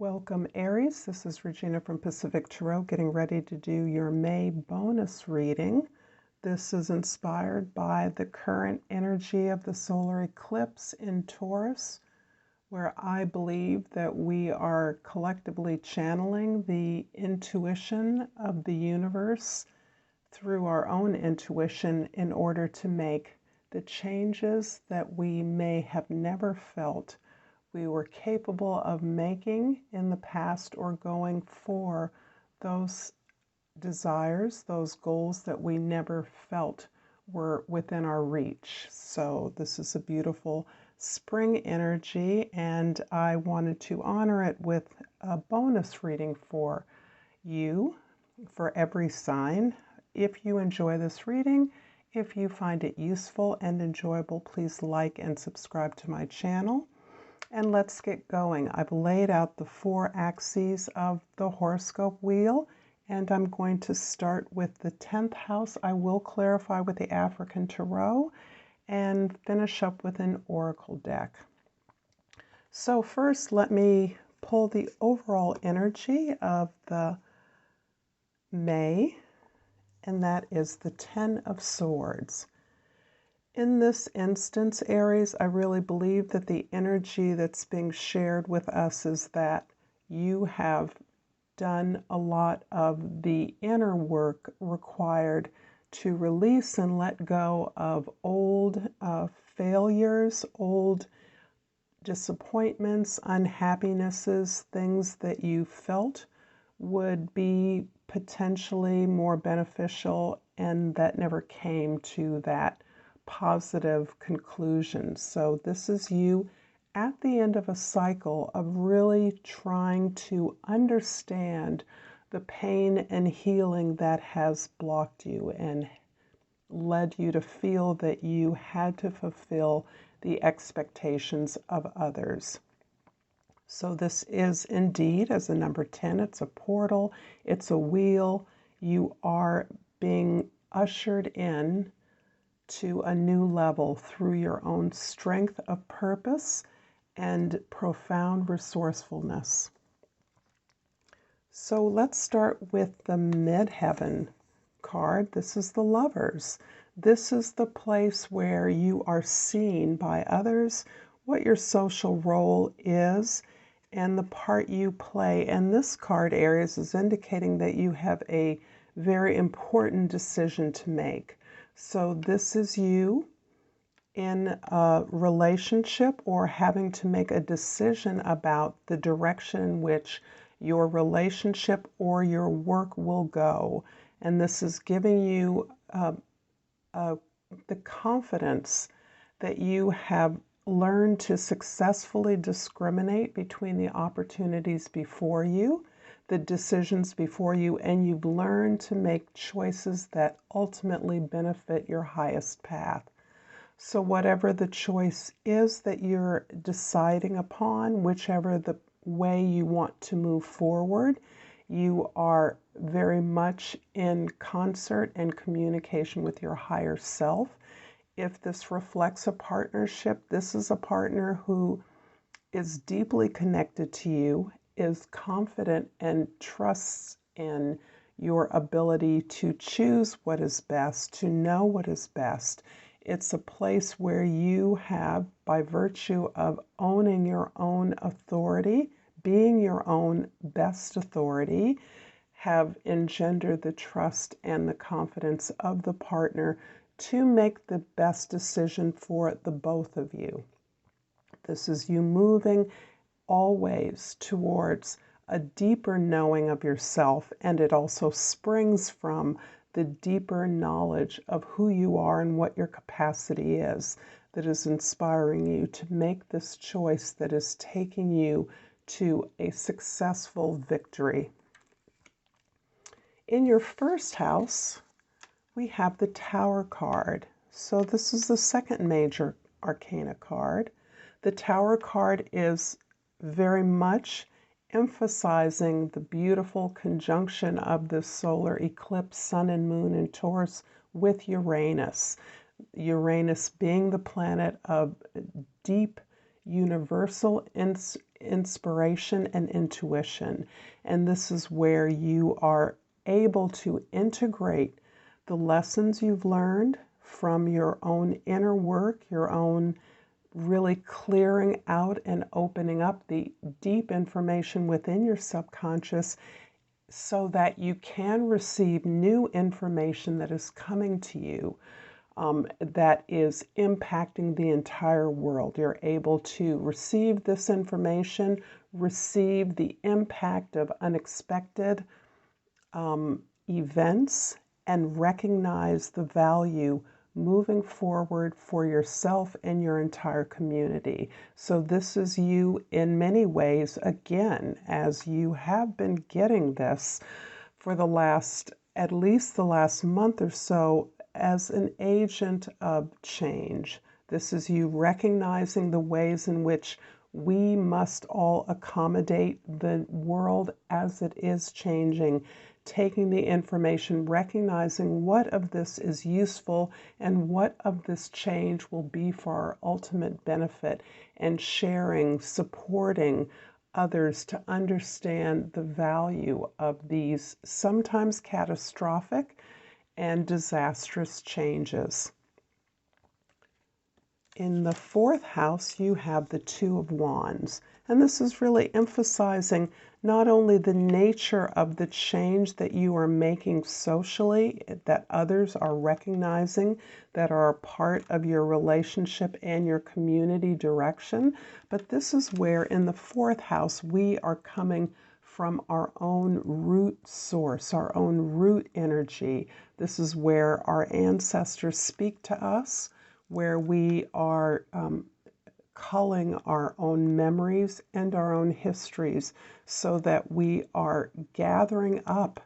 Welcome, Aries. This is Regina from Pacific Tarot, getting ready to do your May bonus reading. This is inspired by the current energy of the solar eclipse in Taurus, where I believe that we are collectively channeling the intuition of the universe through our own intuition in order to make the changes that we may have never felt we were capable of making in the past, or going for those desires, those goals that we never felt were within our reach. So this is a beautiful spring energy, and I wanted to honor it with a bonus reading for you, for every sign. If you enjoy this reading, if you find it useful and enjoyable, please like and subscribe to my channel. And let's get going. I've laid out the 4 axes of the horoscope wheel, and I'm going to start with the 10th house. I will clarify with the African Tarot and finish up with an oracle deck. So first, let me pull the overall energy of the May, and that is the 10 of Swords. In this instance, Aries, I really believe that the energy that's being shared with us is that you have done a lot of the inner work required to release and let go of old failures, old disappointments, unhappinesses, things that you felt would be potentially more beneficial and that never came to that positive conclusion. So this is you at the end of a cycle of really trying to understand the pain and healing that has blocked you and led you to feel that you had to fulfill the expectations of others. So this is indeed, as a number 10, it's a portal, it's a wheel. You are being ushered in to a new level through your own strength of purpose and profound resourcefulness. So let's start with the midheaven card. This is the Lovers. This is the place where you are seen by others, what your social role is, and the part you play. And this card, Aries, is indicating that you have a very important decision to make. So this is you in a relationship or having to make a decision about the direction in which your relationship or your work will go. And this is giving you the confidence that you have learned to successfully discriminate between the opportunities before you, the decisions before you, and you've learned to make choices that ultimately benefit your highest path. So whatever the choice is that you're deciding upon, whichever the way you want to move forward, you are very much in concert and communication with your higher self. If this reflects a partnership, this is a partner who is deeply connected to you, is confident and trusts in your ability to choose what is best, to know what is best. It's a place where you have, by virtue of owning your own authority, being your own best authority, have engendered the trust and the confidence of the partner to make the best decision for the both of you. This is you moving always towards a deeper knowing of yourself, and it also springs from the deeper knowledge of who you are and what your capacity is that is inspiring you to make this choice that is taking you to a successful victory. In your first house, we have the Tower card. So this is the second major arcana card. The Tower card is very much emphasizing the beautiful conjunction of the solar eclipse, sun and moon in Taurus, with Uranus. Uranus being the planet of deep universal inspiration and intuition. And this is where you are able to integrate the lessons you've learned from your own inner work, your own really clearing out and opening up the deep information within your subconscious so that you can receive new information that is coming to you that is impacting the entire world. You're able to receive this information, receive the impact of unexpected events, and recognize the value moving forward for yourself and your entire community. So this is you in many ways, again, as you have been getting this for the last, at least the last month or so, as an agent of change. This is you recognizing the ways in which we must all accommodate the world as it is changing, taking the information, recognizing what of this is useful and what of this change will be for our ultimate benefit, and sharing, supporting others to understand the value of these sometimes catastrophic and disastrous changes. In the fourth house, you have the Two of Wands. And this is really emphasizing not only the nature of the change that you are making socially, that others are recognizing, that are a part of your relationship and your community direction, but this is where in the fourth house, we are coming from our own root source, our own root energy. This is where our ancestors speak to us, where we are culling our own memories and our own histories so that we are gathering up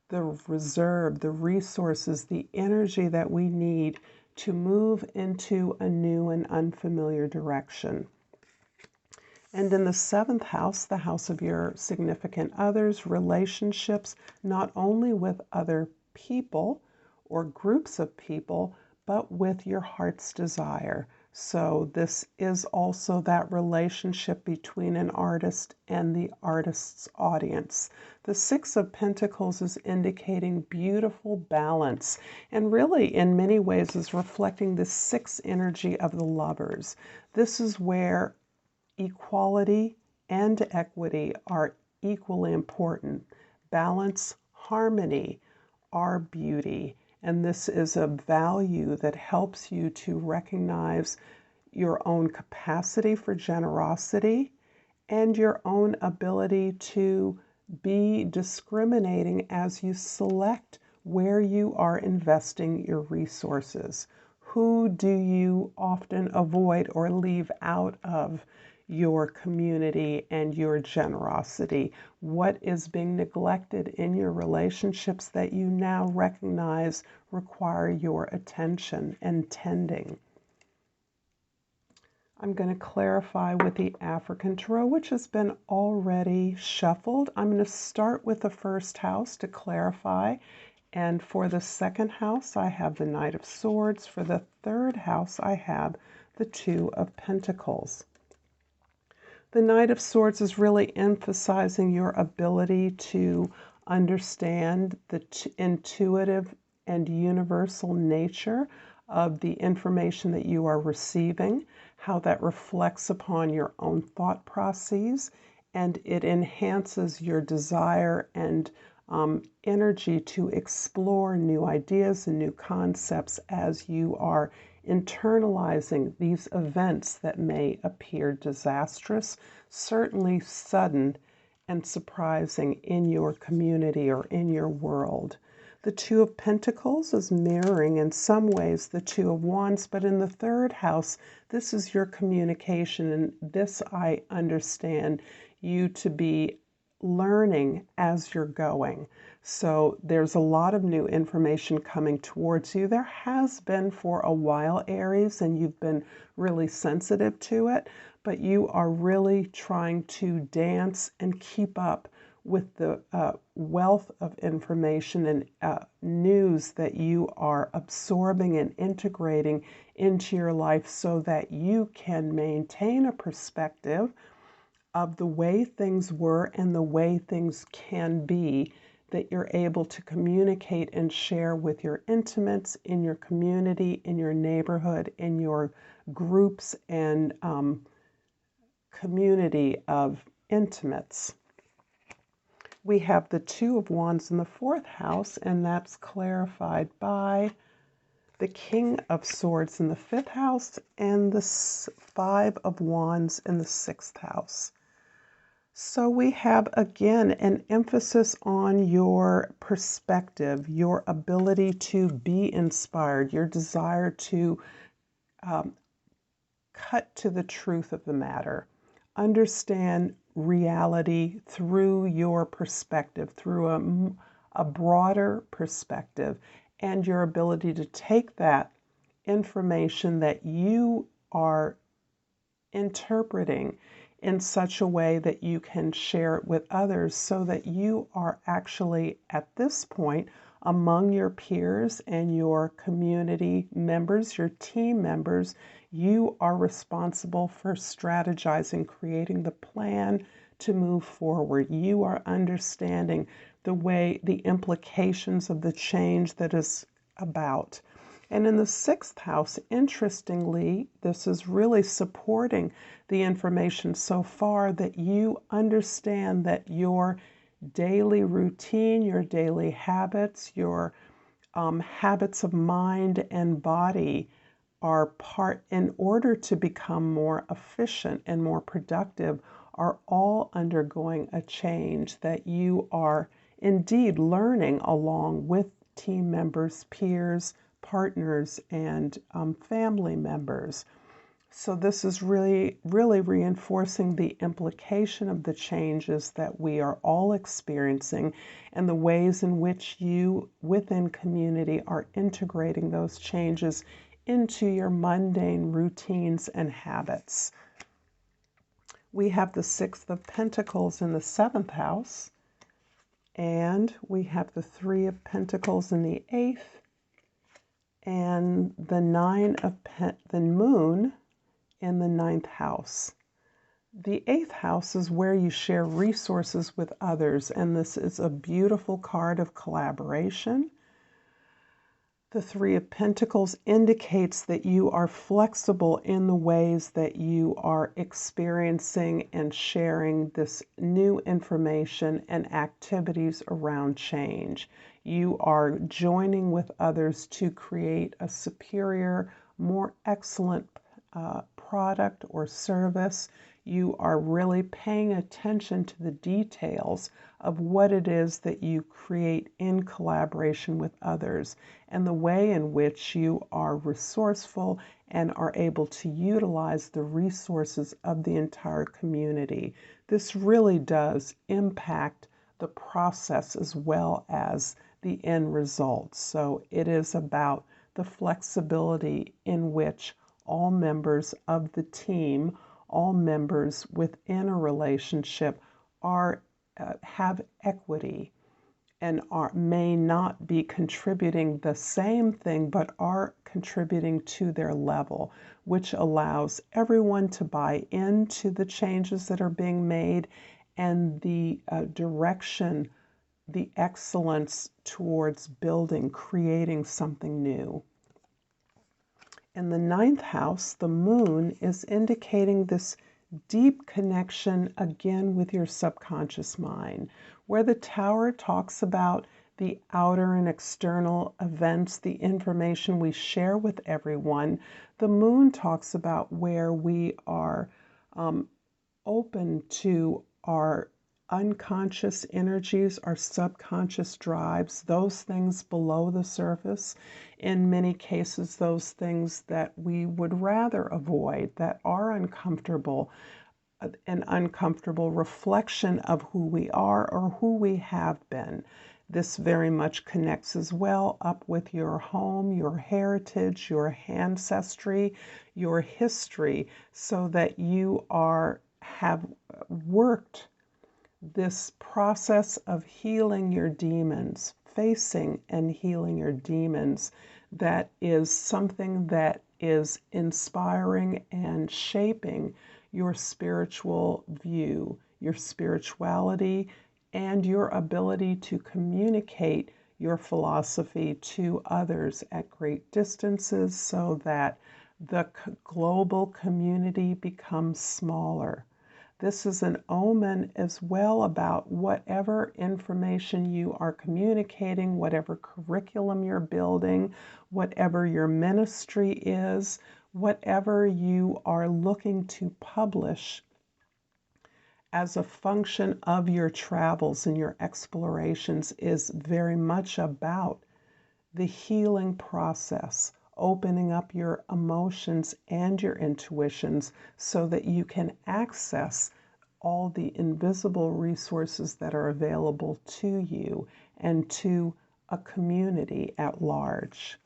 the reserve, the resources, the energy that we need to move into a new and unfamiliar direction. And in the seventh house, the house of your significant others, relationships, not only with other people or groups of people, but with your heart's desire. So this is also that relationship between an artist and the artist's audience. The Six of Pentacles is indicating beautiful balance, and really in many ways is reflecting the sixth energy of the lovers. This is where equality and equity are equally important. Balance, harmony are beauty. And this is a value that helps you to recognize your own capacity for generosity and your own ability to be discriminating as you select where you are investing your resources. Who do you often avoid or leave out of your community and your generosity? What is being neglected in your relationships that you now recognize require your attention and tending? I'm going to clarify with the African Tarot, which has been already shuffled. I'm going to start with the first house to clarify. And for the second house, I have the Knight of Swords. For the third house, I have the Two of Pentacles. The Knight of Swords is really emphasizing your ability to understand the intuitive and universal nature of the information that you are receiving, how that reflects upon your own thought processes, and it enhances your desire and energy to explore new ideas and new concepts as you are internalizing these events that may appear disastrous, certainly sudden and surprising in your community or in your world. The Two of Pentacles is mirroring in some ways the Two of Wands, but in the third house, this is your communication, and this I understand you to be learning as you're going. So there's a lot of new information coming towards you. There has been for a while, Aries, and you've been really sensitive to it, but you are really trying to dance and keep up with the wealth of information and news that you are absorbing and integrating into your life so that you can maintain a perspective of the way things were and the way things can be, that you're able to communicate and share with your intimates, in your community, in your neighborhood, in your groups and community of intimates. We have the Two of Wands in the 4th house, and that's clarified by the King of Swords in the 5th house and the Five of Wands in the 6th house. So we have, again, an emphasis on your perspective, your ability to be inspired, your desire to cut to the truth of the matter, understand reality through your perspective, through a broader perspective, and your ability to take that information that you are interpreting in such a way that you can share it with others, so that you are actually at this point among your peers and your community members, your team members, you are responsible for strategizing, creating the plan to move forward. You are understanding the way, the implications of the change that is about. And in the 6th house, interestingly, this is really supporting the information so far that you understand that your daily routine, your daily habits, your habits of mind and body are part, in order to become more efficient and more productive, are all undergoing a change that you are indeed learning along with team members, peers, partners, and family members. So this is really reinforcing the implication of the changes that we are all experiencing and the ways in which you within community are integrating those changes into your mundane routines and habits. We have the 6th of Pentacles in the 7th house, and we have the 3 of Pentacles in the 8th, and the the Moon in the 9th house. The 8th house is where you share resources with others, and this is a beautiful card of collaboration. The 3 of Pentacles indicates that you are flexible in the ways that you are experiencing and sharing this new information and activities around change. You are joining with others to create a superior, more excellent product or service. You are really paying attention to the details of what it is that you create in collaboration with others, and the way in which you are resourceful and are able to utilize the resources of the entire community. This really does impact the process as well as the end result. So it is about the flexibility in which all members of the team, all members within a relationship are have equity and may not be contributing the same thing, but are contributing to their level, which allows everyone to buy into the changes that are being made and the direction, the excellence towards building, creating something new. In the 9th house, the Moon is indicating this deep connection again with your subconscious mind, where the Tower talks about the outer and external events, the information we share with everyone. The Moon talks about where we are open to our unconscious energies, our subconscious drives, those things below the surface. In many cases, those things that we would rather avoid, that are uncomfortable, an uncomfortable reflection of who we are or who we have been. This very much connects as well up with your home, your heritage, your ancestry, your history, so that you have worked this process of healing your demons, facing and healing your demons, that is something that is inspiring and shaping your spiritual view, your spirituality, and your ability to communicate your philosophy to others at great distances so that the global community becomes smaller. This is an omen as well about whatever information you are communicating, whatever curriculum you're building, whatever your ministry is, whatever you are looking to publish as a function of your travels and your explorations is very much about the healing process, opening up your emotions and your intuitions so that you can access all the invisible resources that are available to you and to a community at large.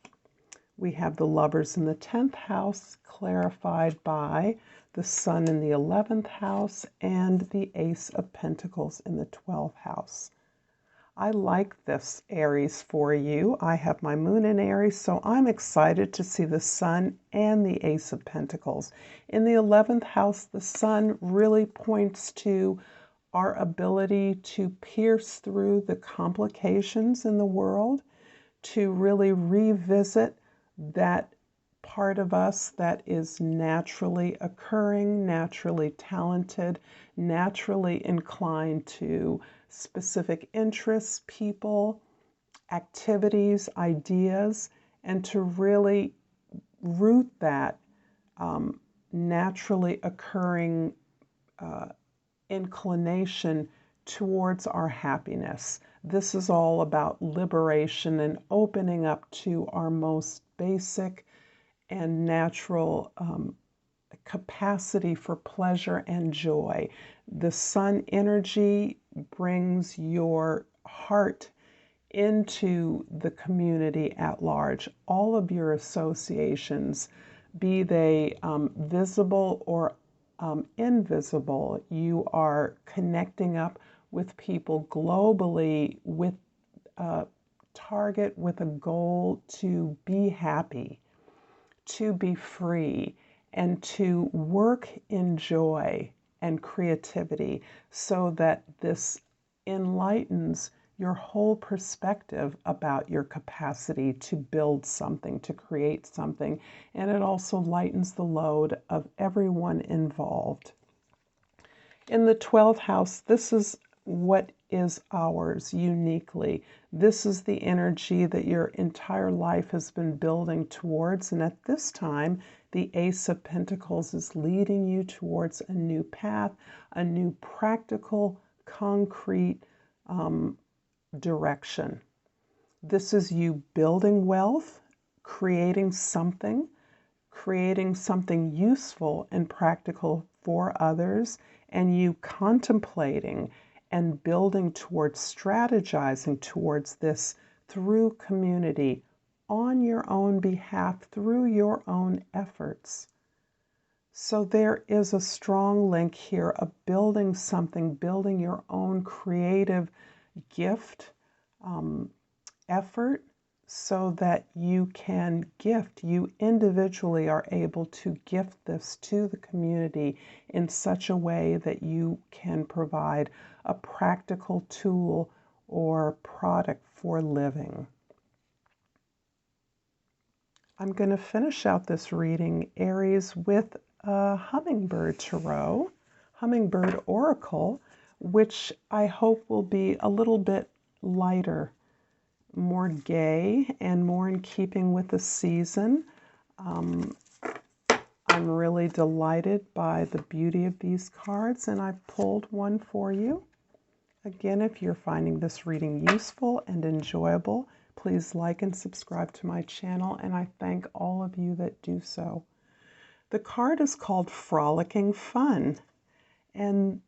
We have the lovers in the 10th house clarified by the sun in the 11th house and the ace of pentacles in the 12th house. I like this, Aries, for you. I have my moon in Aries, so I'm excited to see the sun and the ace of pentacles. In the 11th house, the sun really points to our ability to pierce through the complications in the world, to really revisit that part of us that is naturally occurring, naturally talented, naturally inclined to specific interests, people, activities, ideas, and to really root that naturally occurring inclination towards our happiness. This is all about liberation and opening up to our most basic and natural capacity for pleasure and joy. The sun energy brings your heart into the community at large. All of your associations, be they visible or invisible, you are connecting up with people globally with a target, with a goal to be happy, to be free, and to work in joy and creativity so that this enlightens your whole perspective about your capacity to build something, to create something, and it also lightens the load of everyone involved. In the 12th house, this is what is ours uniquely. This is the energy that your entire life has been building towards, and at this time, the Ace of Pentacles is leading you towards a new path, a new practical, concrete direction. This is you building wealth, creating something useful and practical for others, and you contemplating and building towards, strategizing towards this through community, on your own behalf, through your own efforts. So there is a strong link here of building something, building your own creative gift, effort, so that you can gift, you individually are able to gift this to the community in such a way that you can provide a practical tool or product for living. I'm going to finish out this reading, Aries, with a hummingbird tarot, hummingbird oracle, which I hope will be a little bit lighter, more gay, and more in keeping with the season. I'm really delighted by the beauty of these cards, and I've pulled one for you. Again, if you're finding this reading useful and enjoyable, please like and subscribe to my channel, and I thank all of you that do so. The card is called Frolicking Fun, and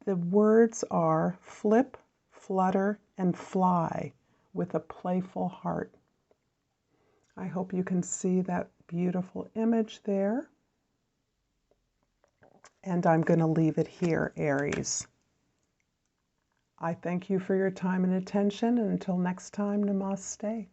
the words are flip, flutter, and fly, with a playful heart. I hope you can see that beautiful image there. And I'm going to leave it here, Aries. I thank you for your time and attention, and until next time, namaste.